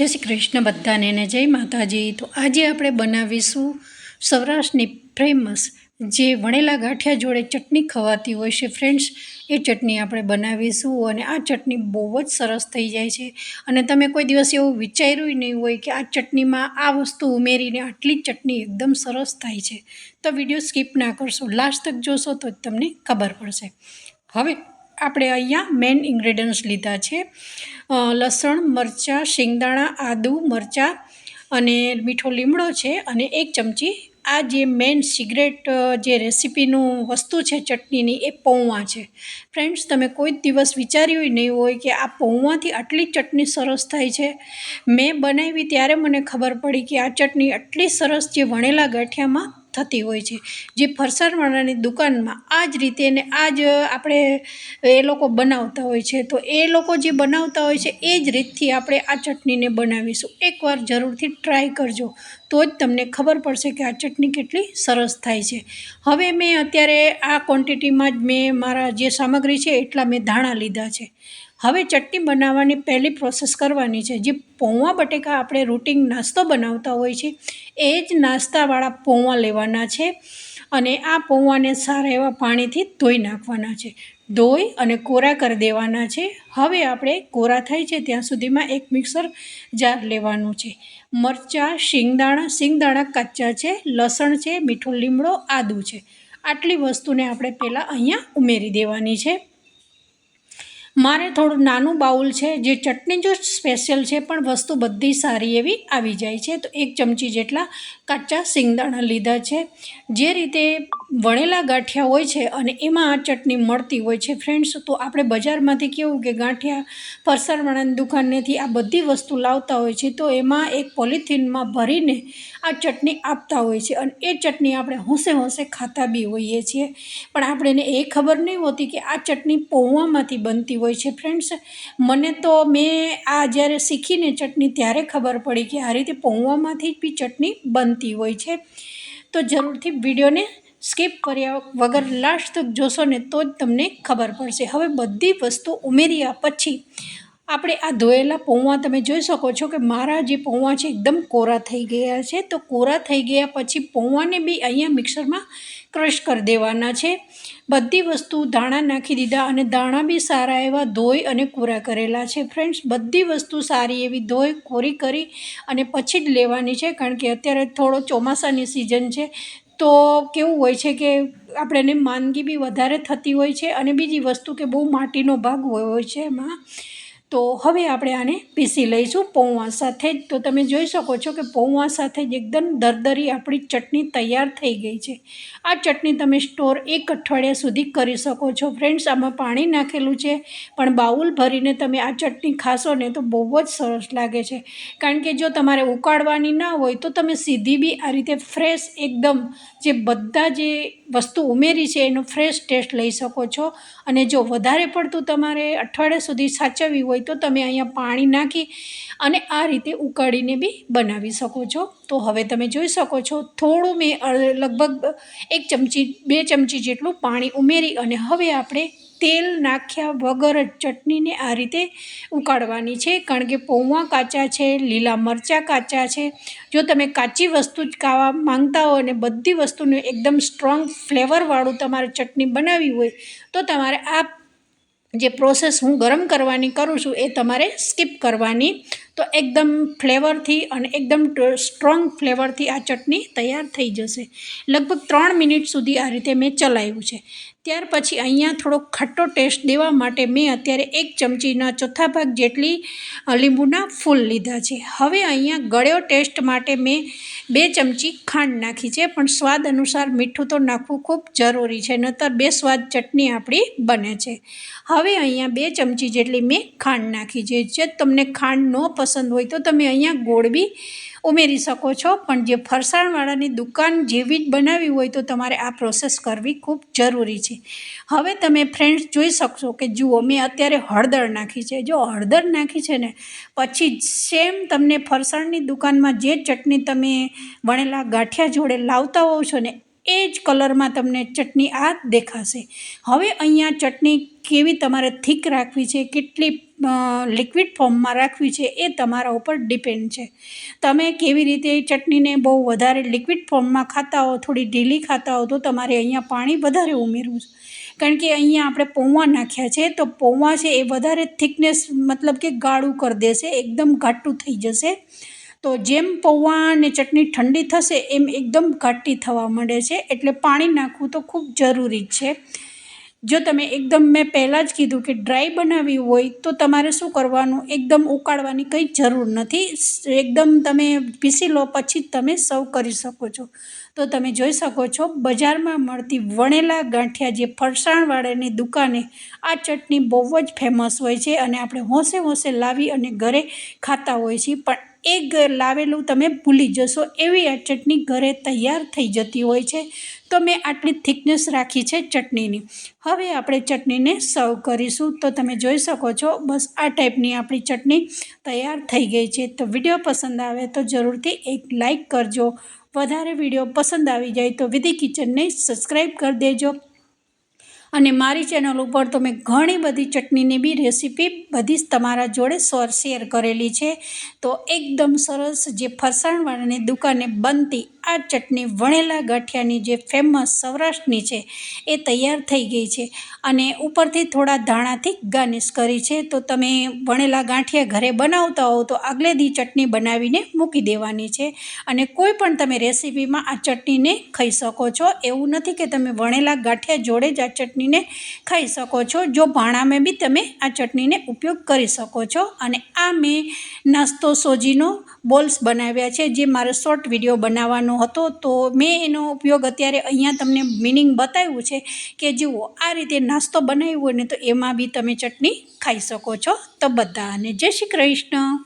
જય શ્રી કૃષ્ણ બધાને ને જય માતાજી। તો આજે આપણે બનાવીશું સૌરાષ્ટ્રની ફેમસ જે વણેલા ગાંઠિયા જોડે ચટણી ખવાતી હોય છે ફ્રેન્ડ્સ, એ ચટણી આપણે બનાવીશું અને આ ચટણી બહુ જ સરસ થઈ જાય છે। અને તમે કોઈ દિવસ એવું વિચાર્યું નહીં હોય કે આ ચટણીમાં આ વસ્તુ ઉમેરીને આટલી ચટણી એકદમ સરસ થાય છે, તો વિડીયો સ્કીપ ના કરશો, લાસ્ટ તક જોશો તો જ તમને ખબર પડશે। હવે આપણે અહીંયા મેઇન ઇન્ગ્રેડિયન્ટ્સ લીધા છે, લસણ, મરચાં, શિંગદાણા, આદુ, મરચાં અને મીઠો લીમડો છે અને 1 ચમચી આ જે મેઇન સિક્રેટ જે રેસીપીનું વસ્તુ છે ચટણીની, એ પૌવા છે। ફ્રેન્ડ્સ, તમે કોઈ દિવસ વિચાર્યું નહીં હોય કે આ પૌવાથી આટલી ચટણી સરસ થાય છે। મેં બનાવી ત્યારે મને ખબર પડી કે આ ચટણી આટલી સરસ જે વણેલા ગાંઠિયામાં થતી હોય છે, જે ફરસાણવાળાની દુકાનમાં આ જ રીતે ને આ જ આપણે એ લોકો બનાવતા હોય છે, તો એ લોકો જે બનાવતા હોય છે એ જ રીતથી આપણે આ ચટણીને બનાવીશું। એકવાર જરૂરથી ટ્રાય કરજો, તો જ તમને ખબર પડશે કે આ ચટણી કેટલી સરસ થાય છે। હવે મેં અત્યારે આ ક્વોન્ટિટીમાં જ મેં મારા જે સામગ્રી છે એટલા મેં ધાણા લીધા છે। હવે ચટણી બનાવવાની પહેલી પ્રોસેસ કરવાની છે, જે પૌવા બટેકા આપણે રૂટિન નાસ્તો બનાવતા હોય છે એ જ નાસ્તાવાળા પૌવા લેવાના છે અને આ પૌવાને સારા એવા પાણીથી ધોઈ નાખવાના છે, ધોઈ અને કોરા કરી દેવાના છે। હવે આપણે કોરા થાય છે ત્યાં સુધીમાં એક મિક્સર જાર લેવાનું છે, મરચાં, શિંગદાણા કાચા છે, લસણ છે, મીઠો લીમડો, આદુ છે, આટલી વસ્તુને આપણે પહેલાં અહીંયા ઉમેરી દેવાની છે। મારે થોડું નાનું બાઉલ છે, જે ચટણી જો સ્પેશિયલ છે પણ વસ્તુ બધી સારી એવી આવી જાય છે, તો 1 ચમચી જેટલા કાચા શિંગદાણા લીધા છે। જે રીતે વણેલા ગાંઠિયા હોય છે અને એમાં આ ચટણી મળતી હોય છે ફ્રેન્ડ્સ, તો આપણે બજારમાંથી કેવું કે ગાંઠિયા ફરસાણવાળાની દુકાનેથી આ બધી વસ્તુ લાવતા હોય છે, તો એમાં એક પોલિથીનમાં ભરીને આ ચટણી આપતા હોય છે અને એ ચટણી આપણે હોંશે હોંશે ખાતા બી હોઈએ છીએ, પણ આપણને એ ખબર નહીં હોતી કે આ ચટણી પૌવામાંથી બનતી હોય છે ફ્રેન્ડ્સ। મને તો મેં આ જ્યારે શીખીને ચટણી ત્યારે ખબર પડી કે આ રીતે પૌવામાંથી બી ચટણી બનતી હોય છે। તો જરૂરથી વિડીયોને સ્કીપ કર્યા વગર લાસ્ટ તક જોશો ને તો જ તમને ખબર પડશે। હવે બધી વસ્તુ ઉમેર્યા પછી આપણે આ ધોયેલા પૌવા તમે જોઈ શકો છો કે મારા જે પૌવા છે એકદમ કોરા થઈ ગયા છે, તો કોરા થઈ ગયા પછી પૌવાને બી અહીંયા મિક્સરમાં ક્રશ કરી દેવાના છે। બધી વસ્તુ ધાણા નાખી દીધા અને ધાણા બી સારા એવા ધોઈ અને કોરા કરેલા છે ફ્રેન્ડ્સ। બધી વસ્તુ સારી એવી ધોઈ કોરી કરી અને પછી જ લેવાની છે, કારણ કે અત્યારે થોડો ચોમાસાની સિઝન છે, તો કેવું હોય છે કે આપણને માંદગી બી વધારે થતી હોય છે અને બીજી વસ્તુ કે બહુ માટીનો ભાગ હોય છે એમાં। તો હવે આપણે આને પીસી લઈશું પૌવા સાથે જ। તો તમે જોઈ શકો છો કે પૌવા સાથે જ એકદમ દરદરી આપણી ચટણી તૈયાર થઈ ગઈ છે। આ ચટણી તમે સ્ટોર 1 અઠવાડિયા સુધી કરી શકો છો ફ્રેન્ડ્સ। આમાં પાણી નાખેલું છે, પણ બાઉલ ભરીને તમે આ ચટણી ખાશો ને તો બહુ જ સરસ લાગે છે, કારણ કે જો તમારે ઉકાળવાની ના હોય તો તમે સીધી બી આ રીતે ફ્રેશ એકદમ જે બધા જે વસ્તુ ઉમેરી છે એનો ફ્રેશ ટેસ્ટ લઈ શકો છો। અને જો વધારે પડતું તમારે અઠવાડિયા સુધી સાચવવી હોય તો તમે અહીંયા પાણી નાખી અને આ રીતે ઉકાળીને બી બનાવી શકો છો। તો હવે તમે જોઈ શકો છો થોડું મેં લગભગ 1 ચમચી 2 ચમચી જેટલું પાણી ઉમેરી અને હવે આપણે તેલ નાખ્યા વગર જ ચટણીને આ રીતે ઉકાળવાની છે, કારણ કે પૌવા કાચા છે, લીલા મરચાં કાચા છે। જો તમે કાચી વસ્તુ જ ખાવા માંગતા હો અને બધી વસ્તુનું એકદમ સ્ટ્રોંગ ફ્લેવરવાળું તમારે ચટણી બનાવવી હોય તો તમારે આ જે પ્રોસેસ હું ગરમ કરવાની કરું છું એ તમારે સ્કીપ કરવાની। તો એકદમ ફ્લેવરથી અને એકદમ સ્ટ્રોંગ ફ્લેવરથી આ ચટણી તૈયાર થઈ જશે। લગભગ 3 મિનિટ સુધી આ રીતે મેં ચલાવ્યું છે। ત્યાર પછી અહીંયા થોડો ખટ્ટો ટેસ્ટ દેવા માટે મેં અત્યારે 1 ચમચીના ચોથા ભાગ જેટલી લીંબુના ફૂલ લીધા છે। હવે અહીંયા ગળ્યો ટેસ્ટ માટે મેં 2 ચમચી ખાંડ નાખી છે, પણ સ્વાદ અનુસાર મીઠું તો નાખવું ખૂબ જરૂરી છે, નહીંતર બેસ્વાદ ચટણી આપણી બને છે। હવે અહીંયા 2 ચમચી જેટલી મેં ખાંડ નાખી છે। જે તમને ખાંડ ન પસંદ હોય તો તમે અહીંયા ગોળ બી ઉમેરી શકો છો, પણ જે ફરસાણવાળાની દુકાન જેવી જ બનાવી હોય તો તમારે આ પ્રોસેસ કરવી ખૂબ જરૂરી છે। હવે તમે ફ્રેન્ડ્સ જોઈ શકશો કે જુઓ મેં અત્યારે હળદર નાખી છે। જો હળદર નાખી છે ને પછી સેમ તમને ફરસાણની દુકાનમાં જે ચટણી તમે વણેલા ગાંઠિયા જોડે લાવતા હોવ છો ને એ જ કલરમાં તમને ચટણી આ દેખાશે। હવે અહીંયા ચટણી કેવી તમારે થીક રાખવી છે, કેટલી લિક્વિડ ફોર્મમાં રાખવી છે એ તમારા ઉપર ડિપેન્ડ છે. તમે કેવી રીતે ચટણીને બહુ વધારે લિક્વિડ ફોર્મમાં ખાતા હો, થોડી ઢીલી ખાતા હો, તો તમારે અહીંયા પાણી વધારે ઉમેરવું છે. કારણ કે અહીંયા આપણે પૌવા નાખ્યા છે, તો પૌવા છે એ વધારે થિકનેસ મતલબ કે ગાળું કરી દેશે, એકદમ ઘાટું થઈ જશે. તો જેમ પૌવા અને ચટણી ઠંડી થશે એમ એકદમ ઘાટી થવા માંડે છે, એટલે પાણી નાખવું તો ખૂબ જરૂરી છે. જો તમે એકદમ, મેં પહેલાં જ કીધું કે ડ્રાય બનાવી હોય તો તમારે શું કરવાનું, એકદમ ઉકાળવાની કંઈ જરૂર નથી. એકદમ તમે પીસી લો પછી જ તમે સર્વ કરી શકો છો. તો તમે જોઈ શકો છો બજારમાં મળતી વણેલા ગાંઠિયા, જે ફરસાણવાળાની દુકાને આ ચટણી બહુ જ ફેમસ હોય છે અને આપણે હોંશે હોંશે લાવી અને ઘરે ખાતા હોય છીએ, પણ લાવેલું તમે ભૂલી જશો એવી આ ચટણી ઘરે તૈયાર થઈ જતી હોય છે. તો મેં આટલી થિકનેસ રાખી છે ચટણીની. હવે આપણે ચટણીને સર્વ કરીશું. તો તમે જોઈ શકો છો બસ આ ટાઈપની આપણી ચટણી તૈયાર થઈ ગઈ છે. તો વિડીયો પસંદ આવે તો જરૂરથી એક લાઈક કરજો. વધારે વિડીયો પસંદ આવી જાય તો વિધિ કિચનને સબસ્ક્રાઈબ કરી દેજો. અને મારી ચેનલ ઉપર તો મેં ઘણી બધી ચટણીની બી રેસીપી બધી જ તમારા જોડે શેર કરેલી છે. તો એકદમ સરસ જે ફરસાણવાળાની દુકાને બનતી આ ચટણી વણેલા ગાંઠિયાની જે ફેમસ સૌરાષ્ટ્રની છે એ તૈયાર થઈ ગઈ છે. અને ઉપરથી થોડા ધાણાથી ગાર્નિશ કરી છે. તો તમે વણેલા ગાંઠિયા ઘરે બનાવતા હો તો આગલે દી ચટણી બનાવીને મૂકી દેવાની છે, અને કોઈ પણ તમે રેસીપીમાં આ ચટણીને ખાઈ શકો છો. એવું નથી કે તમે વણેલા ગાંઠિયા જોડે જ આ ચટણીને ખાઈ શકો છો. જો ભાણામાં બી તમે આ ચટણીને ઉપયોગ કરી શકો છો. અને આ મેં નાસ્તો સોજીનો બોલ્સ બનાવ્યા છે, જે મારે શોર્ટ વિડીયો બનાવવાનો હતો, તો મેં એનો ઉપયોગ અત્યારે અહીંયા તમને મિનિંગ બતાવ્યું છે કે જુઓ આ રીતે નાસ્તો બનાવ્યો હોય ને તો એમાં બી તમે ચટણી ખાઈ શકો છો. તો બધાને જય શ્રી કૃષ્ણ.